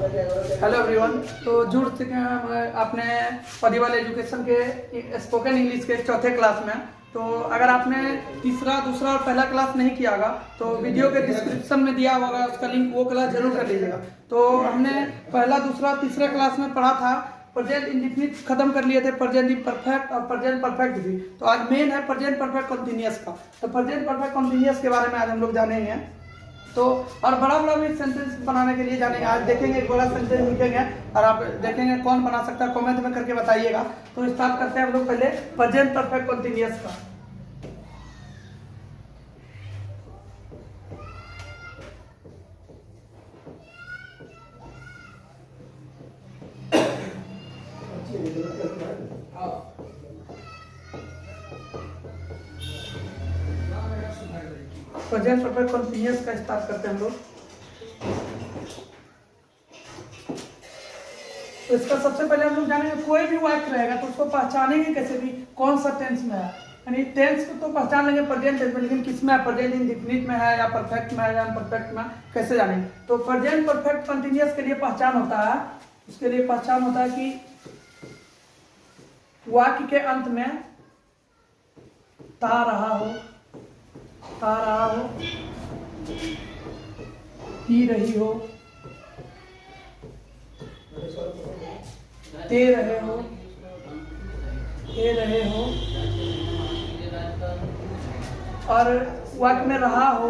Hello everyone. तो जुड़ चुके हैं हम अपने परिवार एजुकेशन के स्पोकन इंग्लिश के चौथे क्लास में। तो अगर आपने तीसरा, दूसरा और पहला क्लास नहीं किया होगा तो वीडियो के डिस्क्रिप्शन में दिया होगा उसका लिंक, वो क्लास जरूर कर लीजिएगा। तो हमने पहला, दूसरा, तीसरा क्लास में पढ़ा था प्रेजेंट इंडेफिनिट खत्म कर लिए थे, प्रेजेंट परफेक्ट और प्रेजेंट परफेक्ट भी। तो आज मेन है प्रेजेंट परफेक्ट कंटिन्यूअस का। तो प्रेजेंट परफेक्ट कंटिन्यूअस के बारे में आज हम लोग जानेंगे। तो और बड़ा बड़ा भी सेंटेंस बनाने के लिए जानेंगे। आज देखेंगे एक बड़ा सेंटेंस लिखेंगे और आप देखेंगे कौन बना सकता है, कमेंट में करके बताइएगा। तो स्टार्ट करते हैं हम लोग पहले प्रेजेंट परफेक्ट कंटिन्यूअस का। प्रेजेंट परफेक्ट कंटिन्यूअस का स्टार्ट करते हैं हम लोग। तो इसका सबसे पहले हम लोग जानेंगे कोई भी वाक्य रहेगा तो उसको पहचानेंगे कैसे भी कौन सा टेंस में है। यानी टेंस को तो पहचान लेंगे प्रेजेंट टेंस में, लेकिन किस में है, प्रेजेंट इंडेफिनिट में है या परफेक्ट में है या परफेक्ट में, कैसे जानेंगे। तो प्रेजेंट परफेक्ट कंटिन्यूअस के लिए पहचान होता है, उसके लिए पहचान होता है कि वाक्य के अंत में ता रहा हो, आ रहा हो, पी रही हो, दे रहे हो, दे रहे हो, और वाक्य में रहा हो,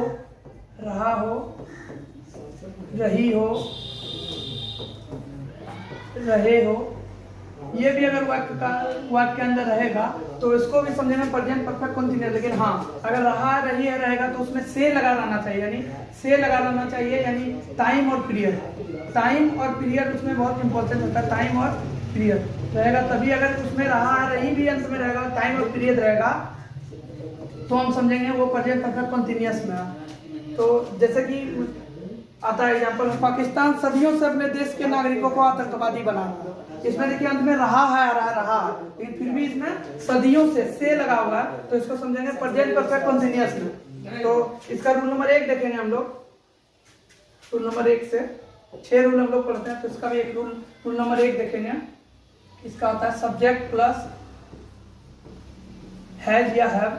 रही हो, रहे हो, ये भी अगर वाक्य के अंदर रहेगा तो इसको भी समझेंगे प्रेजेंट परफेक्ट कंटिन्यूअस। लेकिन हाँ, अगर रहा, रही है, रहेगा तो उसमें से लगा रहना चाहिए, यानी से लगा रहना चाहिए, यानी टाइम और पीरियड। टाइम और पीरियड उसमें बहुत इंपॉर्टेंट होता है। टाइम और पीरियड रहेगा तभी, अगर उसमें रहा, रही भी अंत में रहेगा, टाइम और पीरियड रहेगा तो हम समझेंगे वो प्रेजेंट परफेक्ट कंटिन्यूअस में है। तो जैसे कि आता है एग्जाम्पल, पाकिस्तान सदियों से अपने देश के नागरिकों को आतंकवादी बना रहा है। इसमें देखिए अंत में रहा है, रहा है, लेकिन फिर भी इसमें सदियों से लगा हुआ है, तो इसको समझेंगे प्रेजेंट परफेक्ट कंटिन्यूअस में। तो इसका रूल नंबर 1 देखेंगे हम लोग। रूल नंबर 1 से 6 रूल हम लोग पढ़ते हैं, तो इसका भी एक रूल नंबर 1 देखेंगे। इसका होता है सब्जेक्ट प्लस हैज या have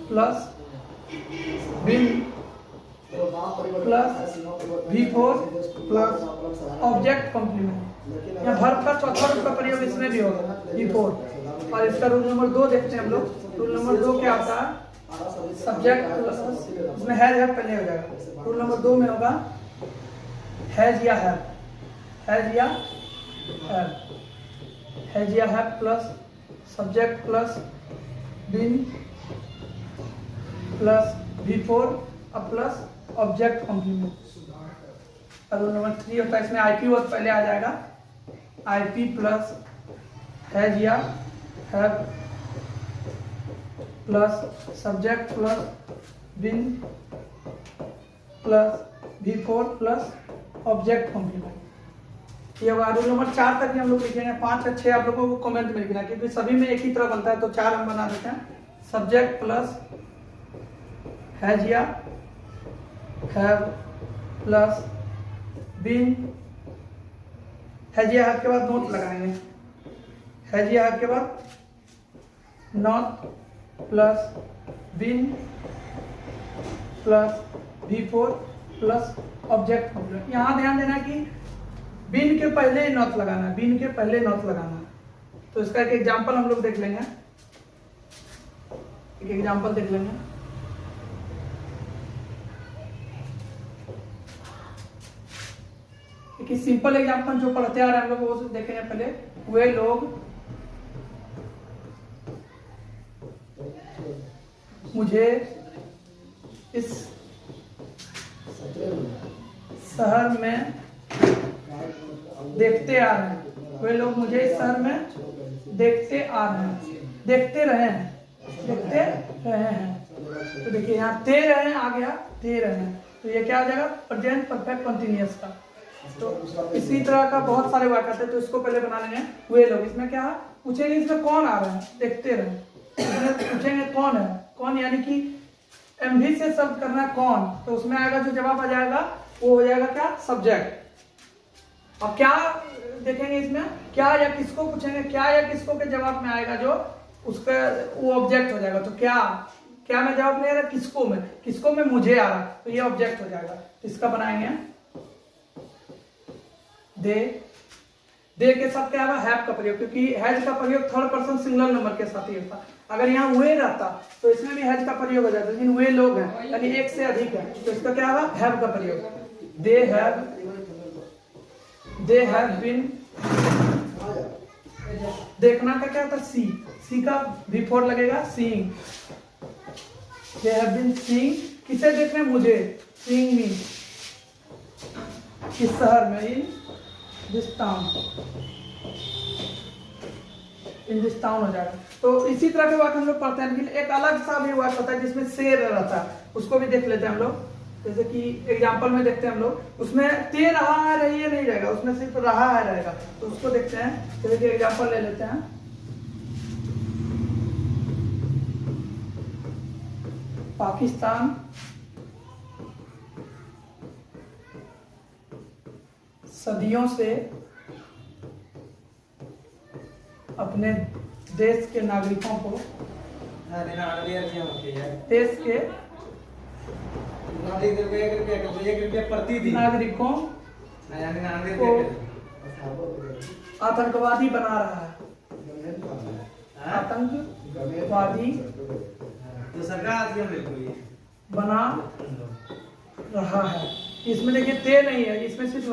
plus been plus V4 plus object complement. या वर्ब का चौथा रूप का प्रयोग इसमें भी होगा, V4। और इसका रूल नंबर 2 देखते हैं हम लोग। रूल नंबर 2 क्या होता है, सब्जेक्ट प्लस, इसमें हैज हैव पहले हो जाएगा। रूल नंबर 2 में होगा हैज या हैव, हैज या हैव, हैज या have plus subject plus been plus V4 और प्लस ऑब्जेक्ट कॉम्प्लीमेंट। और रूल नंबर 3 होता है, इसमें IP वर्ड पहले आ जाएगा, IP प्लस हैज या have plus subject plus been plus V4 plus object complement. ये होगा। रूल नंबर 4 तक भी हम लोग लिखेंगे। 5 और 6 आप लोगों को कमेंट में लिखना, क्योंकि सभी में एक ही तरह बनता है, तो 4 हम बना देते हैं। सब्जेक्ट प्लस हैज या हैव प्लस बीन, हैज या हैव के बाद नोट लगाएंगे, हैज या हैव के बाद not plus been plus V4 plus object complement. यहाँ ध्यान देना कि बीन के पहले नॉट लगाना है, बीन के पहले नॉट लगाना है। तो इसका एक एग्जांपल हम लोग देख लेंगे, एक एग्जांपल देख लेंगे। एक सिंपल एग्जांपल जो पढ़ते आ रहे हैं हम लोग वो देखेंगे पहले। वे लोग मुझे इस शहर में देखते आ रहे हैं, वे लोग मुझे इस शहर में देखते आ रहे हैं, देखते रहे हैं, देखते रहे हैं। तो देखिए यहाँ ते रहे हैं आ गया, दे रहे हैं, तो ये क्या आ जाएगा, प्रेजेंट परफेक्ट कंटिन्यूअस का। तो इसी तरह का बहुत सारे वाक्य थे, तो इसको पहले बना लेंगे। वे लोग, इसमें क्या पूछेंगे, इसमें कौन आ रहे हैं, देखते रहे। इसमें पूछेंगे कौन है, कौन यानी कि एमवी से शब्द करना कौन, तो उसमें आएगा जो जवाब आ जाएगा वो हो जाएगा क्या, सब्जेक्ट। और क्या देखेंगे इसमें, क्या या किसको पूछेंगे, क्या या किसको के जवाब में आएगा जो उसका वो ऑब्जेक्ट हो जाएगा। तो क्या में जवाब नहीं आ रहा, किसको में मुझे आ रहा, तो ये ऑब्जेक्ट हो जाएगा। तो इसका बनाएंगे दे के साथ क्या आएगा, हैव का प्रयोग, क्योंकि हैज का प्रयोग थर्ड पर्सन सिंगुलर नंबर के साथ ही होता। अगर यहाँ वे रहता तो इसमें भी हैज का प्रयोग हो जाता, लेकिन वे लोग हैं यानी एक से अधिक है, तो इसका क्या होगा, हैव का प्रयोग। दे हैव बीन, देखना का क्या होता, सी का बिफोर लगेगा, seeing. They have been seeing, किसे देख रहे हैं, मुझे, सीइंग मी, किस शहर में, इन दिस टाउन हो जाएगा। तो इसी तरह के वाक्य हम लोग पढ़ते हैं, लेकिन एक अलग सा भी वाक्य होता है जिसमें से रहता है, उसको भी देख लेते हैं हम लोग। जैसे कि एग्जांपल में देखते हैं हम लोग, उसमें ते रहा है रही है नहीं रहेगा, उसमें सिर्फ रहा है रहेगा। तो उसको देखते हैं, जैसे कि एग्जांपल ले लेते हैं, पाकिस्तान सदियों से अपने देश के नागरिकों को, देश के नागरिकों को आतंकवादी बना रहा है, आतंकवादी बना रहा है। इसमें देखिए ते नहीं है, इसमें सिर्फ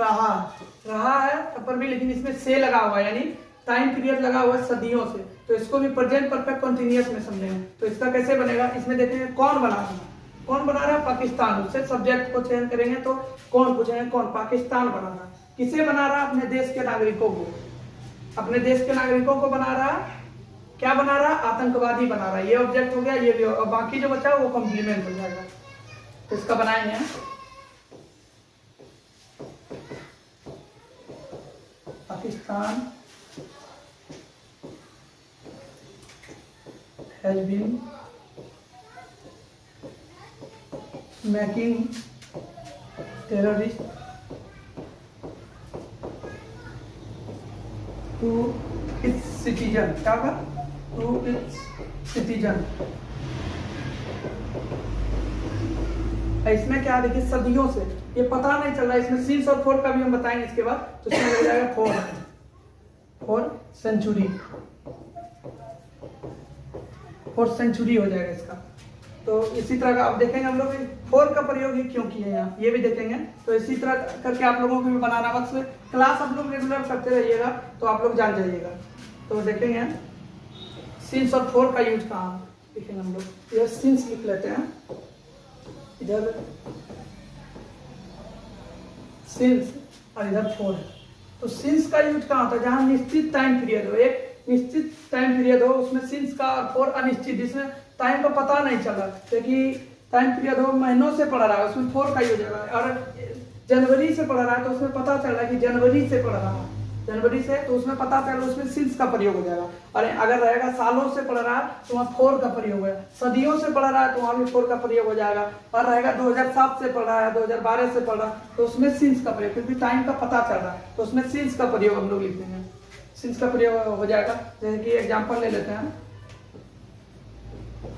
रहा है पर भी, लेकिन इसमें से लगा हुआ है, यानी टाइम पीरियड लगा हुआ है सदियों से। तो इसको भी प्रेजेंट परफेक्ट कंटीन्यूअस में समझेंगे। तो इसका कैसे बनेगा, इसमें देखेंगे कौन बना रहा है, पाकिस्तान। उससे सब्जेक्ट को चयन करेंगे तो कौन पूछेंगे, कौन, पाकिस्तान बना रहा है। किसे बना रहा है, अपने देश के नागरिकों को, अपने देश के नागरिकों को बना रहा है, क्या बना रहा है, आतंकवादी बना रहा है। ये ऑब्जेक्ट हो गया, ये भी, और बाकी जो बचा वो कॉम्प्लीमेंट हो जाएगा। तो इसका बनाएंगे Pakistan has been making terrorist to its citizen, क्या होगा, to its citizen। इसमें क्या देखिए, सदियों से, ये पता नहीं चल रहा है। इसमें सिंस और फोर का भी हम बताएंगे इसके बाद। तो इसमें लग जाएगा फोर सेंचुरी हो जाएगा इसका। तो इसी तरह का आप देखेंगे हम लोग फोर का प्रयोग ही क्यों किए यहाँ, ये भी देखेंगे। तो इसी तरह करके आप लोगों को भी बनाना, बस क्लास आप लोग रेगुलर करते रहिएगा तो आप लोग जान जाइएगा। तो देखेंगे सिंस और फोर का यूज कहाँ देखेंगे हम लोग। यह सिंस लिख लेते हैं इधर, सिंस और इधर फोर है। तो सिंस का यूज कहाँ होता है, जहाँ निश्चित टाइम पीरियड हो, एक निश्चित टाइम पीरियड हो, उसमें सिंस का, और फोर अनिश्चित, जिसमें टाइम का पता नहीं चला, क्योंकि टाइम पीरियड हो महीनों से पढ़ रहा है, उसमें फोर का यूज होगा। और जनवरी से पढ़ रहा है तो उसमें पता चल रहा है कि जनवरी से पढ़ रहा है, जनवरी से, तो उसमें पता चल रहा है, उसमें सिंस का प्रयोग हो जाएगा। और अगर रहेगा सालों से पढ़ रहा है तो वहाँ फोर का प्रयोग होगा, सदियों से पढ़ रहा है तो वहाँ भी फोर का प्रयोग हो जाएगा। और रहेगा 2007 से पढ़ रहा है, 2012 से पढ़ रहा है, तो उसमें सिंस का प्रयोग, क्योंकि टाइम का पता चल रहा है, तो उसमें सिंस का प्रयोग हम लोग लिख देंगे, सिंस का प्रयोग हो जाएगा। जैसे कि एग्जाम्पल ले लेते हैं,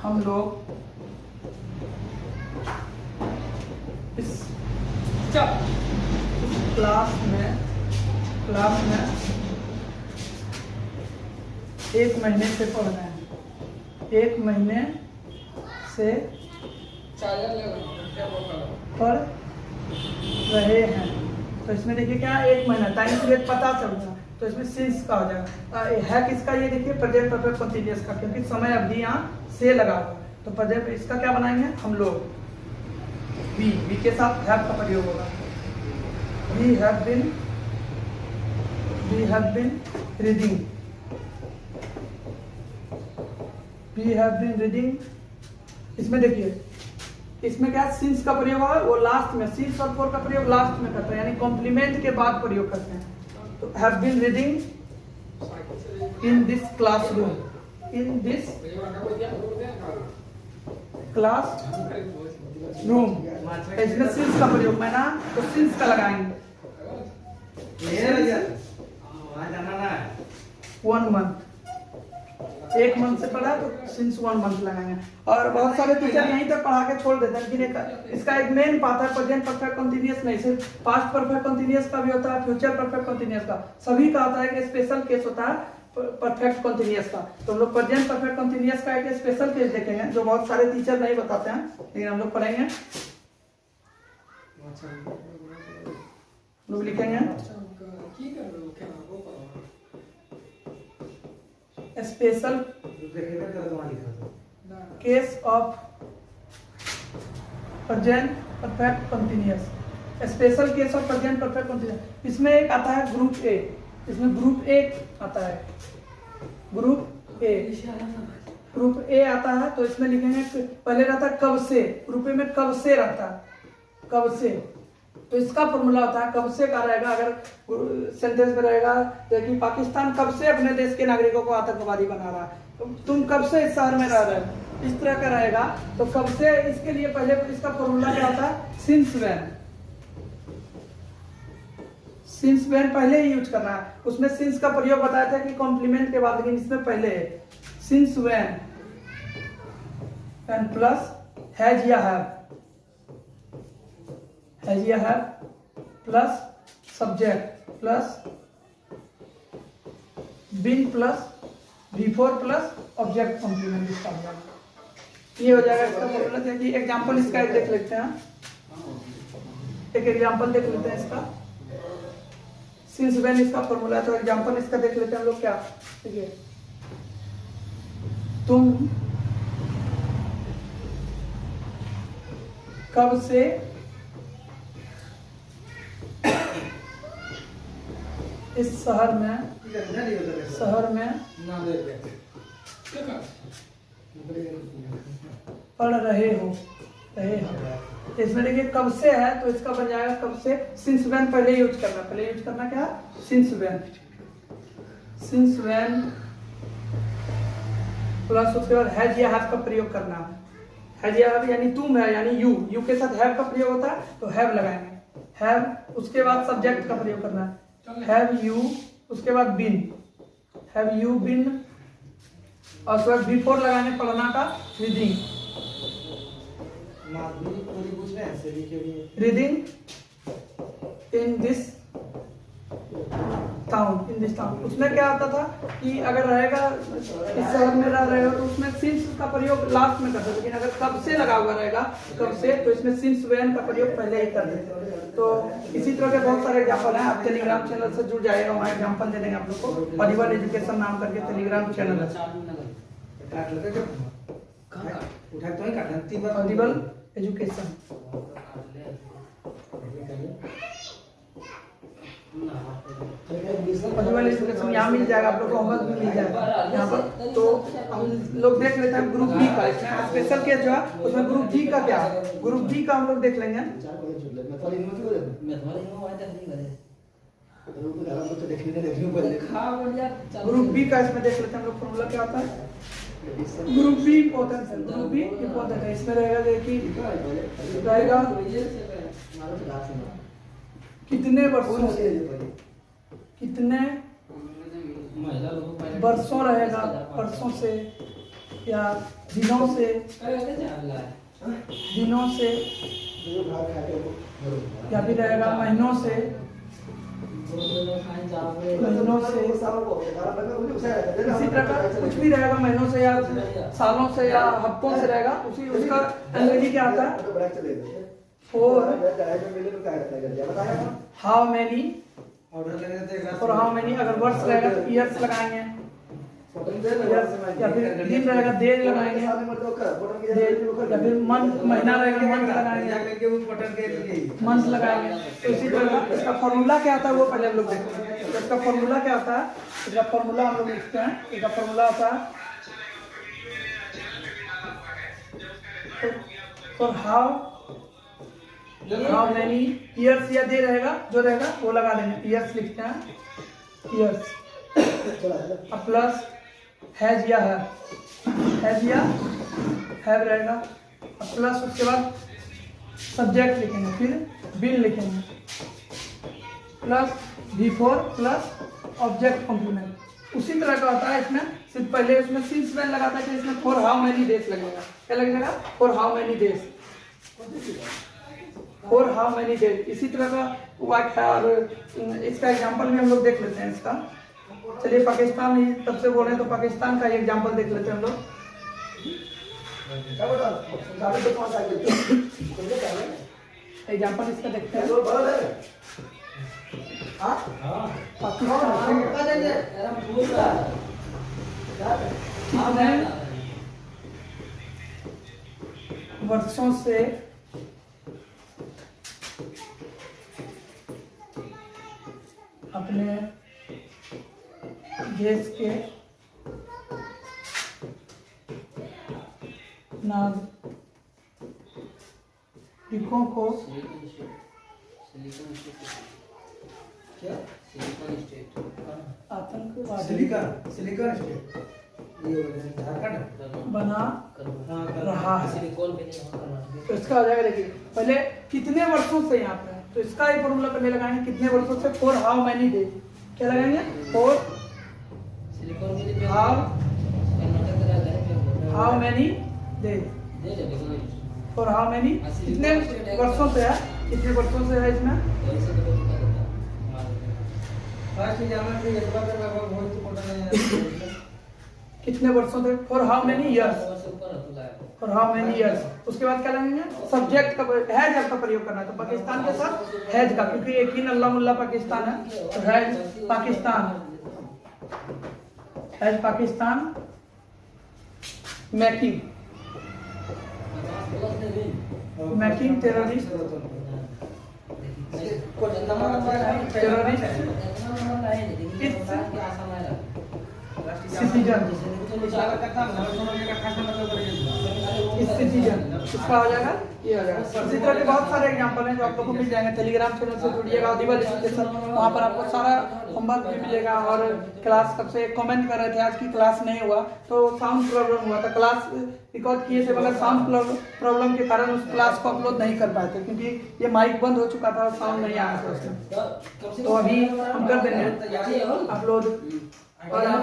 हम लोग इस क्लास में 1 महीने से पढ़ रहे हैं, 1 महीने से पढ़ रहे हैं। तो इसमें देखिए क्या, 1 महीना टाइम पीरियड पता चल रहा है, तो इसमें सिंस का हो जाएगा। है किसका, ये देखिए प्रेजेंट परफेक्ट कंटीन्यूअस का, क्योंकि समय अवधि यहाँ से लगा हुआ है। तो प्रेजेंट इसका क्या बनाएंगे हम लोग, वी के साथ हैव का प्रयोग होगा। वी हैव बीन रीडिंग, इसमें देखिए, इसमें क्या सिंस का प्रयोग होगा, वो लास्ट में, सिंस और फोर का प्रयोग लास्ट में करते हैं, यानी कॉम्प्लीमेंट के बाद प्रयोग करते हैं। तो have been reading in this classroom, in this class room, इसमें सिंस का प्रयोग मैं ना तो सिंस का लगाएंगे 1 मंथ, 1 मंथ से पढ़ा तो सिंस 1 मंथ लगाएंगे। और बहुत सारे टीचर यहीं तक पढ़ा के छोड़ देते हैं, लेकिन इसका एक मेन पार्ट है प्रेजेंट परफेक्ट कंटीन्यूअस, नहीं सिर्फ पास्ट परफेक्ट कंटीन्यूअस का भी होता है, फ्यूचर परफेक्ट कंटीन्यूअस का, सभी का होता है कि स्पेशल केस होता है परफेक्ट कंटीन्यूअस का। तो हम लोग प्रेजेंट परफेक्ट कंटीन्यूअस का एक स्पेशल केस देखेंगे जो बहुत सारे टीचर नहीं बताते हैं, लेकिन हम लोग पढ़ेंगे, लोग लिखेंगे special case of present perfect continuous, special case of present perfect continuous. इसमें एक आता है ग्रुप ए, इसमें ग्रुप ए आता है, ग्रुप ए आता है। तो इसमें लिखेंगे पहले रहता है कब से, ग्रुप ए में कब से रहता है, कब से। तो इसका फॉर्मूला होता है कब से का रहेगा, अगर सेंटेंस में रहेगा कि पाकिस्तान कब से अपने देश के नागरिकों को आतंकवादी बना रहा है, तो तुम कब से इस शहर में रह रहे हो, इस तरह का रहेगा। तो कब से, इसके लिए पहले इसका फॉर्मूला क्या होता है, सिंस व्हेन, सिंस व्हेन पहले ही यूज करना है। उसमें सिंस का प्रयोग बताया था कि कॉम्प्लीमेंट के बाद, लेकिन इसमें पहले है since when and plus has या हैव, हैज या have plus subject plus been plus before plus object complement, इसका हो जाएगा, ये हो जाएगा इसका फॉर्मूला। देखिए एग्जांपल इसका एक देख लेते हैं, एक एग्जांपल देख लेते हैं इसका, सिंस व्हेन इसका फॉर्मूला। तो एग्जांपल इसका देख लेते हैं हम लोग क्या, ठीक है, तुम कब से इस शहर में पढ़ रहे हो, इसमें देखिए कब से है तो इसका बन जाएगा कब से, सिंस व्हेन पहले यूज करना, पहले यूज करना क्या, since when, since when plus उसके बाद हैज या हैव का प्रयोग करना, हैज या हैव यानी तुम है, यानी यू, यू के साथ हैव का प्रयोग होता है तो हैव लगाएंगे, हैव, उसके बाद सब्जेक्ट का प्रयोग करना है, हैव यू, उसके बाद बीन, हैव यू बीन, और उसके बाद बिफोर लगाने पढ़ना का, reading, reading in this town, in this town. उसमें क्या आता था कि अगर रहेगा इस शहर में रह रहे हो तो उसमें सिंस का प्रयोग लास्ट में करते, लेकिन अगर कब से लगा हुआ रहेगा, कब से, तो इसमें सिंस व्हेन का प्रयोग पहले ही कर देते। तो इसी तरह के बहुत सारे एग्जाम्पल हैं, आप टेलीग्राम चैनल से जुड़ जाएगा, वहाँ एग्जाम्पल दे देंगे आप लोग को, परिवार एजुकेशन नाम करके टेलीग्राम चैनल है, परिवार एजुकेशन। एजुकेशन यहाँ मिल जाएगा आप लोग को, होमवर्क भी मिल जाएगा यहाँ पर। तो हम लोग देख लेते हैं ग्रुप बी का, इसमें स्पेशल केस जो है उसमें ग्रुप बी का क्या है, ग्रुप बी का हम लोग देख लेंगे। ग्रुप बी का इसमें देख लेते हैं हम लोग, फॉर्मूला क्या होता है, ग्रुप बी इंपॉर्टेंट है, ग्रुप बी इंपॉर्टेंट है। इसमें रहेगा देखिए, रहेगा कितने वर्षों से, कितने वर्षों रहेगा, वर्षों से या दिनों से, दिनों से, या भी रहेगा महीनों से, महीनों से, इसी तरह का कुछ भी रहेगा, महीनों से या सालों से या हफ्तों से रहेगा, उसी उसका अंग्रेजी क्या आता है, for how many, और हाउ मेनी, अगर वर्ष रहेगा तो ईयर्स लगाएंगे, या फिर दिन रहेगा डेज लगाएंगे, या फिर मंथ, महीना रहेगा मंथ लगाएंगे, मंथ लगाएंगे। तो इसी तरह इसका फॉर्मूला क्या आता है वो पहले हम लोग देखते हैं। तो इसका फॉर्मूला क्या आता है, इसका फॉर्मूला हम लोग लिखते हैं, इसका फॉर्मूला आता है फॉर हाउ मैनी ईयर्स, या दे रहेगा जो रहेगा वो लगा देंगे, ईयर्स लिखते हैं, ईयर्स, अब प्लस हैज या हैव, हैज या हैव रहेगा, अब प्लस उसके बाद सब्जेक्ट लिखेंगे, फिर बिन लिखेंगे, plus V4 plus object complement. उसी तरह का होता है इसमें, सिर्फ पहले इसमें सिंस मैन लगाता है कि इसमें फॉर हाउ मेनी डेज लगेगा। क्या लगेगा? For how many days, for how many days. इसी तरह का वाक्य है, और इसका एग्जांपल भी हम लोग देख लेते हैं इसका। चलिए पाकिस्तान ही तब से बोल रहे हैं तो पाकिस्तान का एग्जांपल देख लेते हैं हम लोग। एग्जांपल इसका देखते हैं। कितने वर्षों से अपने देश के नागरिकों को आतंकवादी बना रहा है। तो इसका हो जाएगा, देखिए पहले कितने वर्षों से यहाँ पे है, तो इसका ही फॉर्मूला पहले लगाएंगे, कितने वर्षों से, फॉर हाउ मैनी डेज। क्या लगाएंगे? For how many days, for how many, कितने वर्षों से है, कितने वर्षों से है इसमें। कितने वर्षों से, for how many years, for how many years. उसके बाद क्या लगेंगे? सब्जेक्ट का, हैज का प्रयोग करना है। तो पाकिस्तान के साथ हैज का, क्योंकि एक ही नल्ला मुल्ला पाकिस्तान है, तो has Pakistan, has Pakistan making terrorist citizen, इसका हो जाएगा, ये हो जाएगा। इसी तरह के बहुत सारे एग्जांपल हैं जो आप लोगों को मिल जाएंगे। टेलीग्राम चैनल से जुड़िएगा, दिवल एजुकेशन, वहाँ पर आपको सारा होमवर्क भी मिलेगा। और क्लास कब से कमेंट कर रहे थे आज की क्लास नहीं हुआ, तो साउंड प्रॉब्लम हुआ था, क्लास रिकॉर्ड किए थे मगर साउंड प्रॉब्लम के कारण उस क्लास को अपलोड नहीं कर पाए थे, क्योंकि ये माइक बंद हो चुका था और साउंड नहीं आया था उसमें। तो अभी हम कर देंगे अपलोड। और आप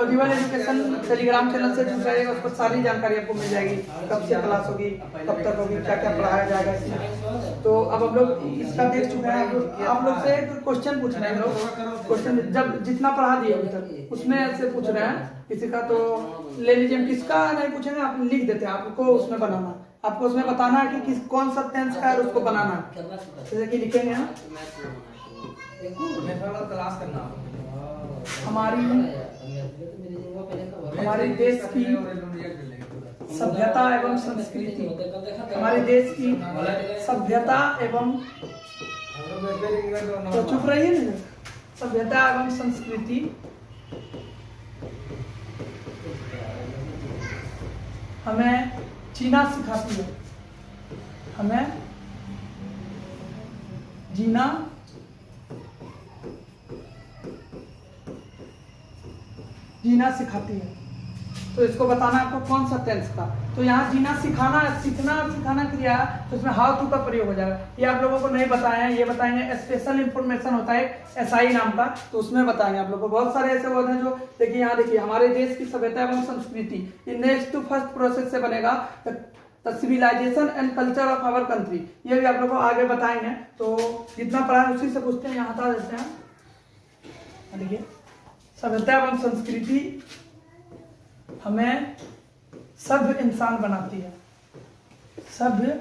दिवल एजुकेशन टेलीग्राम चैनल से जुड़ जाइएगा, उस पर सारी जानकारी आपको मिल जाएगी, कब से क्लास होगी, कब तक होगी, क्या क्या पढ़ाया जाएगा इसमें। तो अब हम लोग इसका देख चुके हैं। आप लोग से क्वेश्चन पूछ रहे हैं, लोग क्वेश्चन जब जितना पढ़ा दिए अभी तक उसमें से पूछ रहे हैं किसी का, तो ले लीजिए। हम किसका नहीं पूछेंगे, आप लिख देते हैं, आपको उसमें बनाना, आपको उसमें बताना है कि किस कौन सा टेंस का है उसको बनाना है। जैसे कि लिखेंगे हमारे देश की सभ्यता एवं संस्कृति, हमारे देश की सभ्यता एवं, तो चुप रहिए ना, सभ्यता एवं संस्कृति हमें जीना सिखाती है, हमें जीना सिखाती है। तो इसको बताना आपको कौन सा टेंस का। तो यहाँ जीना सिखाना, सीखना और सिखाना क्रिया, तो इसमें हाउ टू का प्रयोग हो जाएगा। ये आप लोगों को नहीं बताया है, ये बताएंगे। स्पेशल इंफॉर्मेशन होता है SI नाम का, तो उसमें बताएंगे आप लोगों को। बहुत सारे ऐसे वर्ड हैं जो, देखिए यहाँ देखिए, हमारे देश की सभ्यता एवं संस्कृति, ये नेक्स्ट टू फर्स्ट प्रोसेस से बनेगा, the civilization and culture of our country. ये भी आप लोगों को आगे बताएंगे। तो जितना पढ़ा है उसी से पूछते हैं, यहाँ हटा देते हैं। देखिए, सभ्यता एवं संस्कृति हमें सभ्य इंसान बनाती है, सभ्य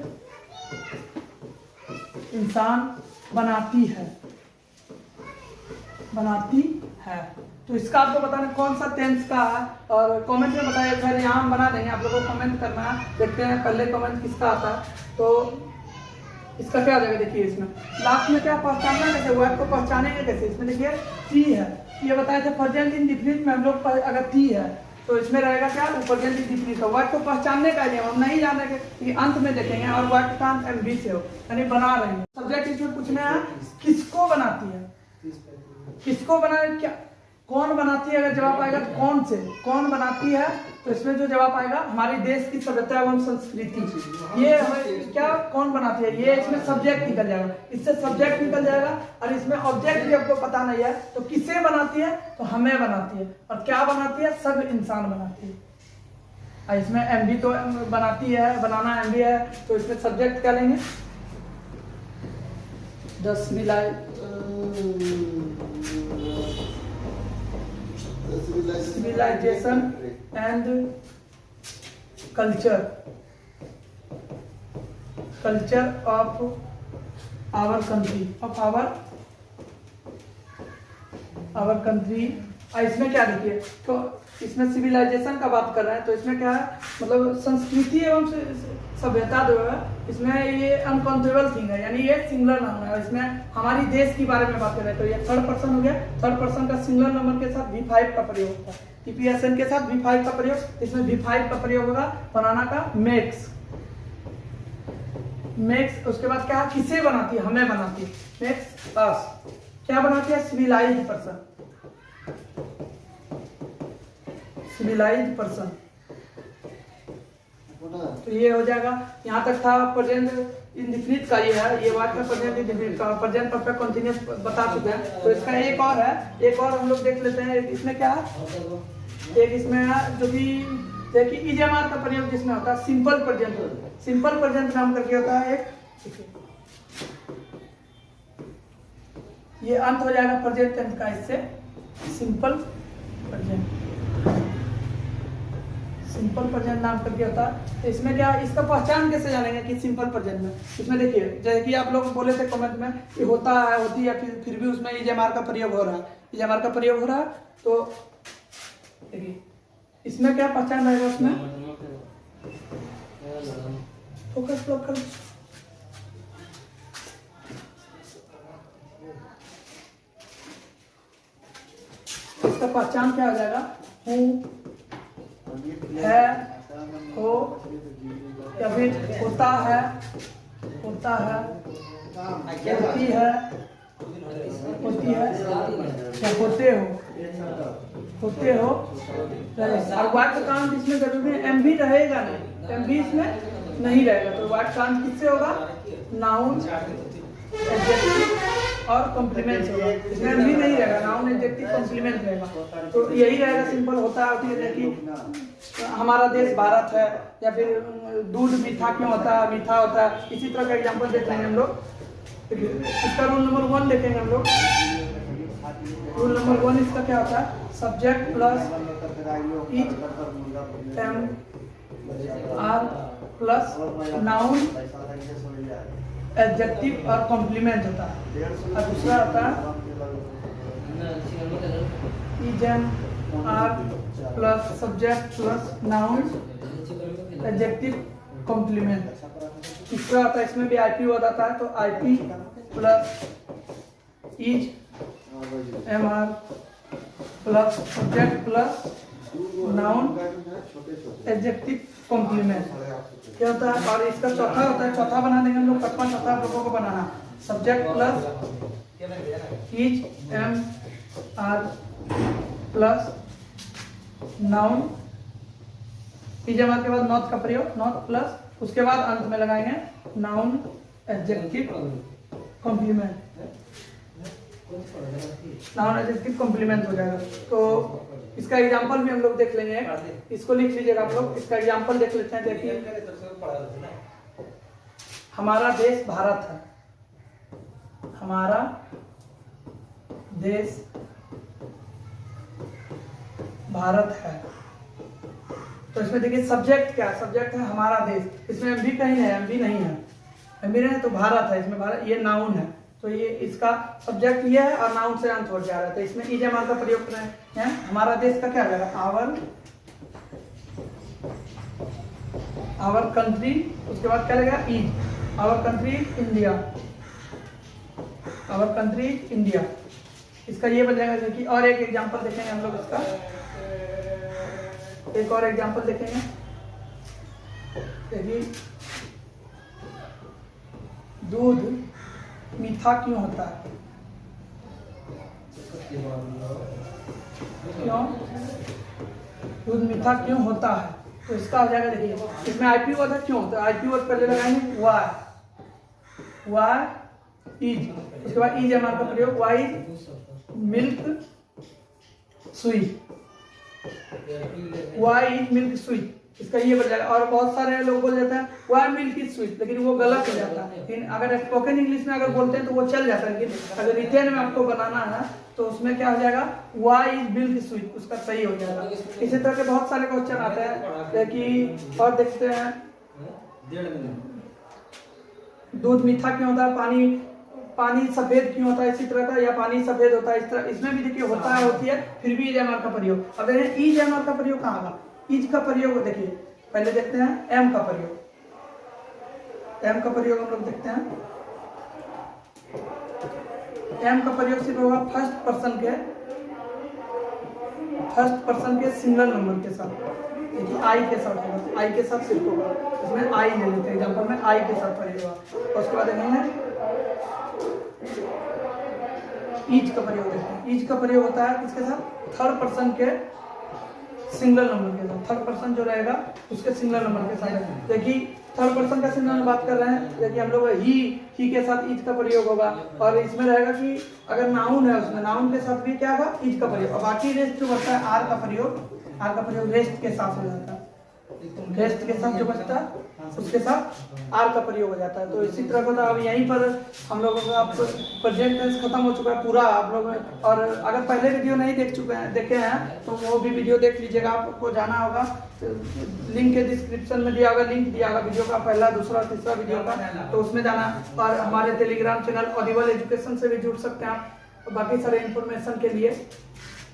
इंसान बनाती है। तो इसका आपको बताना कौन सा टेंस का है, और कमेंट में बताइए। फिर यहाँ हम बना देंगे, आप लोगों को कमेंट करना है। देखते हैं पहले कमेंट किसका आता है। तो इसका क्या हो जाएगा, देखिए इसमें लास्ट में क्या पहचानना कैसे, वर्ड को पहचानेंगे कैसे। इसमें देखिए टी है, ये बताए थे प्रेजेंट इंडेफिनिट में हम लोग अगर टी है तो इसमें रहेगा क्या, प्रेजेंट इंडेफिनिट का। वर्ड को पहचानने का नियम हम नहीं जान रहे कि अंत में देखेंगे, और वर्ड का अंत MB से हो, यानी बना रहे हैं। सब्जेक्ट इसमें पूछना है किसको बनाती है, किसको बना, क्या कौन बनाती है, अगर जवाब आएगा तो कौन से, कौन बनाती है, तो इसमें जो जवाब आएगा हमारी देश की सभ्यता एवं संस्कृति। ये हमें क्या, कौन बनाती है, ये इसमें सब्जेक्ट निकल जाएगा, इससे सब्जेक्ट निकल जाएगा। और इसमें ऑब्जेक्ट भी आपको पता नहीं है तो किसे बनाती है, तो हमें बनाती है। और क्या बनाती है, सब इंसान बनाती है। और इसमें एमबी तो बनाती है, बनाना एमबी है, तो इसमें सब्जेक्ट क्या लेंगे, civilization and culture of our country, इसमें क्या देखिए, तो इसमें सिविलाइजेशन का बात कर रहे हैं, तो इसमें क्या है, मतलब संस्कृति एवं सभ्यता जो है, इसमें ये अनकाउंटेबल थिंग है, यानी ये सिंगुलर नाउन है। इसमें हमारी देश के बारे में बात कर रहे हैं, तो ये थर्ड पर्सन हो गया। थर्ड पर्सन का सिंगुलर नंबर के साथ V5 का प्रयोग होता है, TPSN के साथ V5 का प्रयोग, इसमें V5 का प्रयोग होगा बनाना का मेक्स। उसके बाद क्या, किसे बनाती है, हमें बनाती है, मेक्स अस। क्या बनाती है, सिविलाइज्ड पर्सन। तो ये हो जाएगा, यहाँ तक था प्रेजेंट इंडेफिनिट का, ये है, ये वर्ड का प्रेजेंट इंडेफिनिट का, प्रेजेंट परफेक्ट कंटीन्यूअस बता चुके हैं। तो इसका एक और है, एक और हम लोग देख लेते हैं। इसमें क्या है, एक इसमें है जो कि देखिए ईजेमार का प्रयोग जिसमें होता है सिंपल प्रेजेंट। सिंपल प्रेजेंट नाम करके होता है एक, ये अंत हो जाएगा प्रेजेंट टेंस का, इससे सिंपल प्रेजेंट नाम करके होता है। तो इसमें क्या, इसका पहचान कैसे जानेंगे कि सिंपल प्रेजेंट में, इसमें देखिए जैसे कि आप लोग बोले थे कमेंट में कि होता है, होती है, फिर भी उसमें ईजेमार का प्रयोग हो रहा है, ईजेमार का प्रयोग हो रहा है। तो देखिए इसमें क्या पहचान रहेगा, उसमें फोकस ब्लॉक कर, इसका पहचान क्या हो जाएगा, हूँ, है, हो, या फिर होता है, होती है, या होते हो। और वाक्य कांत इसमें जरूरी है, एमवी रहेगा नहीं, एमवी इसमें नहीं रहेगा। तो वाक्य कांत किससे होगा, नाउन, एडजेक्टिव और कॉम्प्लीमेंट होगा। इसमें एमवी नहीं रहेगा, नाउन, एडजेक्टिव, कॉम्प्लीमेंट रहेगा। तो यही रहेगा, सिंपल होता है कि हमारा देश भारत है, या फिर दूध मीठा क्यों होता है, मीठा होता है। इसी तरह का एग्जांपल देख लेंगे हम लोग। इसका रूल नंबर 1 देखेंगे हम लोग। रूल नंबर 1 इसका क्या होता है, subject plus is am are plus noun, adjective और कॉम्प्लीमेंट होता है। और दूसरा होता है is am are plus subject plus noun, adjective, complement. तीसरा होता है, इसमें भी आईपी वर्ड आता है, तो IP plus is am are plus subject plus noun, adjective, complement क्या होता है। और इसका चौथा होता है, चौथा बना देंगे हम लोग, पचपन चौथा लोगों को बनाना, subject plus is am are plus noun, is am are के बाद नॉट का प्रयोग, नॉट प्लस, उसके बाद अंत में लगाएंगे noun, adjective, complement. Noun, adjective, complement हो जाएगा। तो इसका एग्जांपल भी हम लोग देख लेंगे, इसको लिख लीजिएगा आप लोग। इसका एग्जांपल देख लेते हैं। देखिए हमारा देश भारत है, हमारा देश भारत है। तो इसमें देखिए सब्जेक्ट क्या है, सब्जेक्ट है हमारा देश। इसमें एमबी कहीं है, एमबी नहीं है, एमबी नहीं है तो भारत है। इसमें भारत ये नाउन है, तो ये इसका सब्जेक्ट ये है और नाउन से अंत हो जा रहा है। तो इसमें इज एम आर का प्रयोग कर रहे हैं। हमारा देश का क्या रहेगा, आवर कंट्री, उसके बाद क्या लगेगा is, our country India, our country India. इसका ये बन जाएगा। कि और एक एग्जांपल देखेंगे हम लोग, इसका एक और एग्जांपल देखेंगे। देखिए दूध मीठा क्यों होता है, क्यों दूध मीठा क्यों होता है, तो इसका हो जाएगा, देखिए इसमें आईपी वर्ड है क्यों, तो आईपी वर्ड पहले लगाएंगे वाई, वाई इज, उसके बाद इज हमारे का प्रयोग, why milk sweet, why is milk sweet, इसका ये बन जाएगा। और बहुत सारे लोग बोल जाते हैं वाई मिल्क इज स्वीट, लेकिन वो गलत हो जाता है। लेकिन अगर स्पोकन इंग्लिश में अगर बोलते हैं तो वो चल जाता है, लेकिन अगर रिटेन में आपको बनाना है तो उसमें क्या हो जाएगा, वाई इज मिल्क स्वीट, उसका सही हो जाएगा। इसी तरह के बहुत सारे क्वेश्चन आते हैं कि, और देखते हैं दूध मीठा क्यों होता है, पानी सफेद क्यों होता है, इसी तरह का, या पानी सफेद होता है, इस तरह इसमें भी देखिए होता है, होती है, फिर भी एमआर का प्रयोग। अब देखें इज एमआर का प्रयोग कहाँ होगा, इज का प्रयोग देखिए पहले देखते हैं एम का प्रयोग, एम का प्रयोग हम लोग देखते हैं। एम का प्रयोग सिर्फ होगा फर्स्ट पर्सन के सिंगल नंबर के साथ, देखिए आई के साथ होगा, आई के साथ सिर्फ होगा, इसमें आई ले लेते हैं एग्जाम्पल में, आई के साथ प्रयोग होगा। और उसके बाद देखेंगे ईज का प्रयोग देखते हैं, ईज का प्रयोग होता है किसके साथ, थर्ड पर्सन के सिंगल नंबर के साथ, थर्ड पर्सन जो रहेगा उसके सिंगल नंबर के साथ। देखिए थर्ड पर्सन का सिंगल में बात कर रहे हैं, देखिए हम लोग ही के साथ ईज का प्रयोग होगा, और इसमें रहेगा कि अगर नाउन है उसमें नाउन के साथ भी क्या होगा, ईज का प्रयोग। और बाकी रेस्ट जो बचता है आर का प्रयोग रेस्ट के साथ हो जाता है, रेस्ट के साथ जो बचता है उसके साथ आर का प्रयोग हो जाता है। तो इसी तरह का अब यहीं पर हम लोगों का प्रेजेंट टेंस खत्म हो चुका है पूरा आप लोग। और अगर पहले वीडियो नहीं देखे हैं तो वो भी वीडियो देख लीजिएगा, आपको जाना होगा, लिंक के डिस्क्रिप्शन में दिया होगा, लिंक दिया होगा वीडियो का, पहला दूसरा तीसरा वीडियो का, तो उसमें जाना। और हमारे टेलीग्राम चैनल ऑडिबल एजुकेशन से भी जुड़ सकते हैं आप बाकी सारे इंफॉर्मेशन के लिए।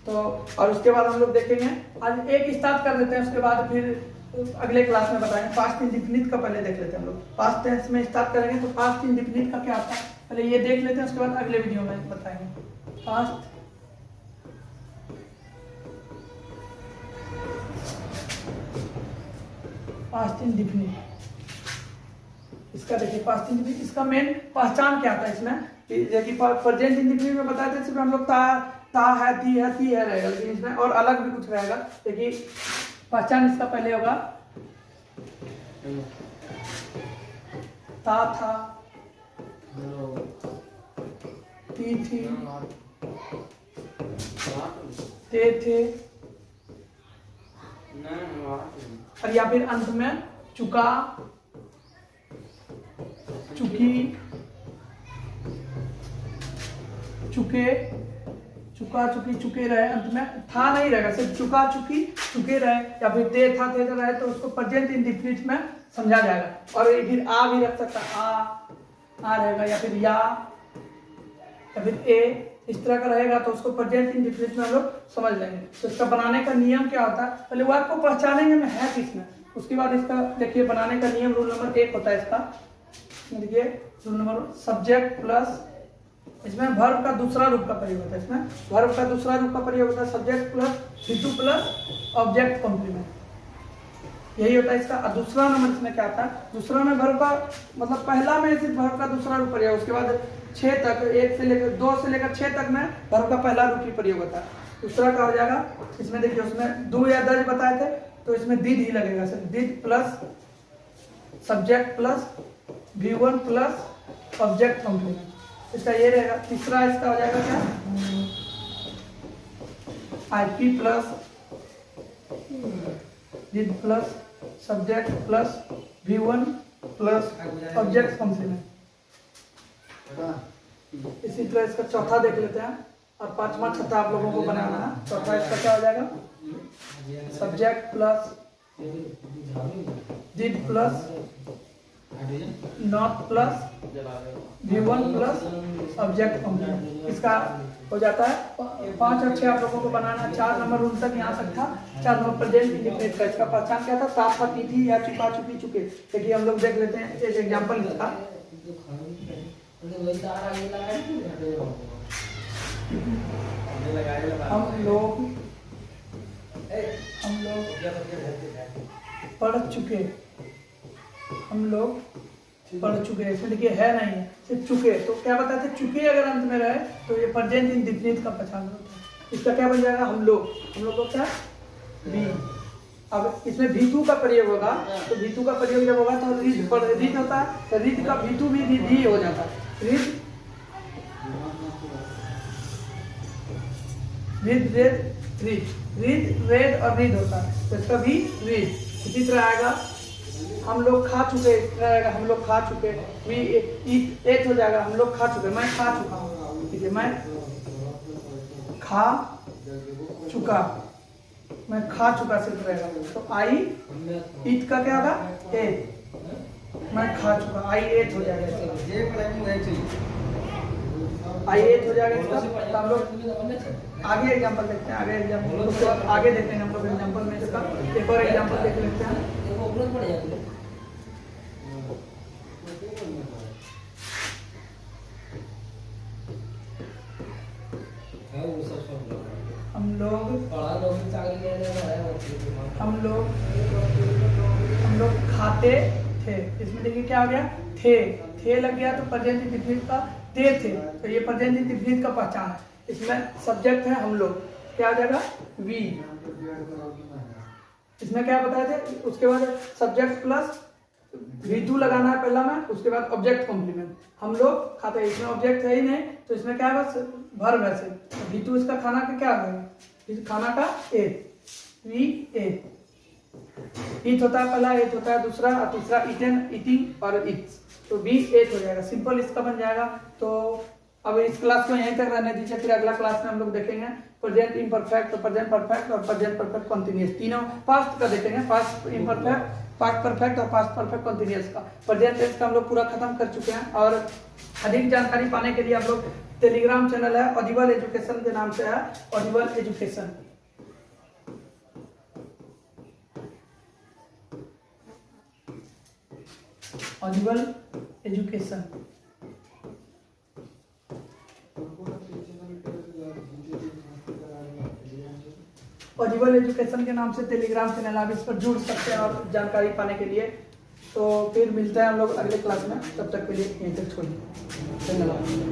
तो और उसके बाद हम लोग देखेंगे, आज एक स्टार्ट कर देते हैं, उसके बाद फिर अगले क्लास में बताएंगे। पास्ट इंडेफिनिट का पहले देख लेते हैं हम लोग, पास्ट टेंस में स्टार्ट करेंगे तो पास्ट इंडेफिनिट का क्या होता है पहले ये देख लेते हैं, उसके बाद अगले वीडियो में बताएंगे। पास्ट इंडेफिनिट, इसका देखिए पास्ट इंडेफिनिट, इसका मेन पहचान क्या आता है इसमें, जैसे प्रेजेंट इंडेफिनिट में बताए थे सिर्फ हम लोग ता है, ती है रहेगा, लेकिन इसमें और अलग भी कुछ रहेगा। देखिए पहचान इसका पहले होगा ता था, ती थी, ते थे, और या फिर अंत में चुका, चुकी, चुके, चुका चुकी चुके रहे, अंत में था नहीं रहेगा, सिर्फ चुका चुकी चुके रहे, या फिर ते था थे रहे, तो उसको प्रेजेंट इंडेफिनिट में समझा जाएगा। और फिर आ भी रख सकता, आ रहेगा, या फिर या फिर ए, इस तरह का रहेगा, तो उसको प्रेजेंट इंडेफिनिट में हम लोग समझ लेंगे। तो इसका बनाने का नियम क्या होता है, पहले वो आपको पहचानेंगे में है किसमें, उसके बाद इसका देखिए बनाने का नियम, रूल नंबर 1 होता है इसका, देखिए रूल नंबर सब्जेक्ट प्लस, इसमें वर्ब का दूसरा रूप का प्रयोग होता है, इसमें वर्ब का दूसरा रूप का प्रयोग होता है subject plus V2 plus object complement, यही होता है इसका। और दूसरा नंबर इसमें क्या आता है, दूसरा में वर्ब का मतलब पहला में सिर्फ वर्ब का दूसरा रूप प्रयोग, उसके बाद 6 तक, 1 से लेकर 2 से लेकर 6 तक में वर्ब का पहला रूप ही प्रयोग होता है। दूसरा का हो जाएगा इसमें, देखिए उसमें दो या दर्ज बताए थे, तो इसमें डिड ही लगेगा, सिर्फ did plus subject plus V1 plus object complement, इसका ये रहेगा। तीसरा इसका हो जाएगा क्या, IP plus did plus subject plus V1 plus object complement. इसी तरह इसका चौथा देख लेते हैं, और पांचवा छठा आप लोगों को बनाना है। चौथा इसका क्या हो जाएगा, subject plus did plus not plus V1 plus object complement, इसका हो जाता है 5 और 6 आप लोगों को बनाना। 4 नंबर रूल तक यहाँ तक था, 4 नंबर प्रेजेंट इंडेफिनिट का। इसका पहचान क्या था, ता था, ती थी, या चुका चुकी चुके। देखिए हम लोग देख लेते हैं एक एग्जाम्पल इसका, हम लोग पढ़ चुके, हम लोग पढ़ चुके, इसमें देखिए है नहीं, सिर्फ चुके, तो क्या बताते हैं, चुके अगर अंत में रहे तो ये प्रेजेंट इंडेफिनिट का पहचान होता है। इसका क्या बन जाएगा, हम लोग को क्या वी। अब इसमें V2 का प्रयोग होगा, तो V2 का प्रयोग जब होगा तो रिद होता है, तो रिद का V2 भी वी हो जाता है। रिद रेद और रिद होता है, तो इसका भी रिद। इसी तरह आएगा हम लोग खा चुके, रहेगा हम लोग खा चुके, वी एट हो जाएगा हम लोग खा चुके, मैं खा चुका हूँ, ठीक है, मैं खा चुका, मैं खा चुका सिर्फ रहेगा। तो आई ईट का क्या होगा, एट, मैं खा चुका, आई एट हो जाएगा, आई एट हो जाएगा इसका। तो हम लोग आगे एग्जांपल देखते हैं, आगे एग्जांपल उसके बाद आगे देखते हैं हम लोग एग्जांपल में इसका एक और एग्जांपल देख लेते हैं। हम लोग खाते थे, इसमें देखिए क्या हो गया, थे लग गया, तो प्रेजेंट इंडिफिनिट का थे, तो ये प्रेजेंट इंडिफिनिट का पहचान है। इसमें सब्जेक्ट है हम लोग, क्या आ जाएगा, वी। इसमें क्या बताए थे, उसके बाद सब्जेक्ट प्लस V2 लगाना है पहला में, उसके बाद ऑब्जेक्ट कॉम्प्लीमेंट। हम लोग खाते हैं, इसमें ऑब्जेक्ट है ही नहीं, तो इसमें क्या है, बस वर्ब है सिर्फ। V2 इसका खाना का क्या है, खाना का एट, वी एट। ईट होता है पहला, एट होता है दूसरा, और तीसरा ईटन, ईटिंग और ईट्स, तो वी एट हो जाएगा, सिंपल इसका बन जाएगा। तो अब इस क्लास को यहीं तक रहने दीजिए, फिर अगला क्लास में हम लोग देखेंगे प्रेजेंट इम्परफेक्ट, प्रेजेंट परफेक्ट और प्रेजेंट परफेक्ट कॉन्टिन्यूअस, तीनों पास्ट का देखेंगे, पास्ट इम्परफेक्ट, पास्ट परफेक्ट और पास्ट परफेक्ट कॉन्टिन्यूअस का। प्रेजेंट टेंस का हम लोग पूरा खत्म कर चुके हैं, और अधिक जानकारी पाने के लिए आप लोग टेलीग्राम चैनल है ऑडिबल एजुकेशन के नाम से है, Audible education. Audible education Audible education के नाम से टेलीग्राम चैनल, आप इस पर जुड़ सकते हैं और जानकारी पाने के लिए। तो फिर मिलते हैं हम लोग अगले क्लास में, तब तक के लिए यहीं तक छोड़िए, धन्यवाद।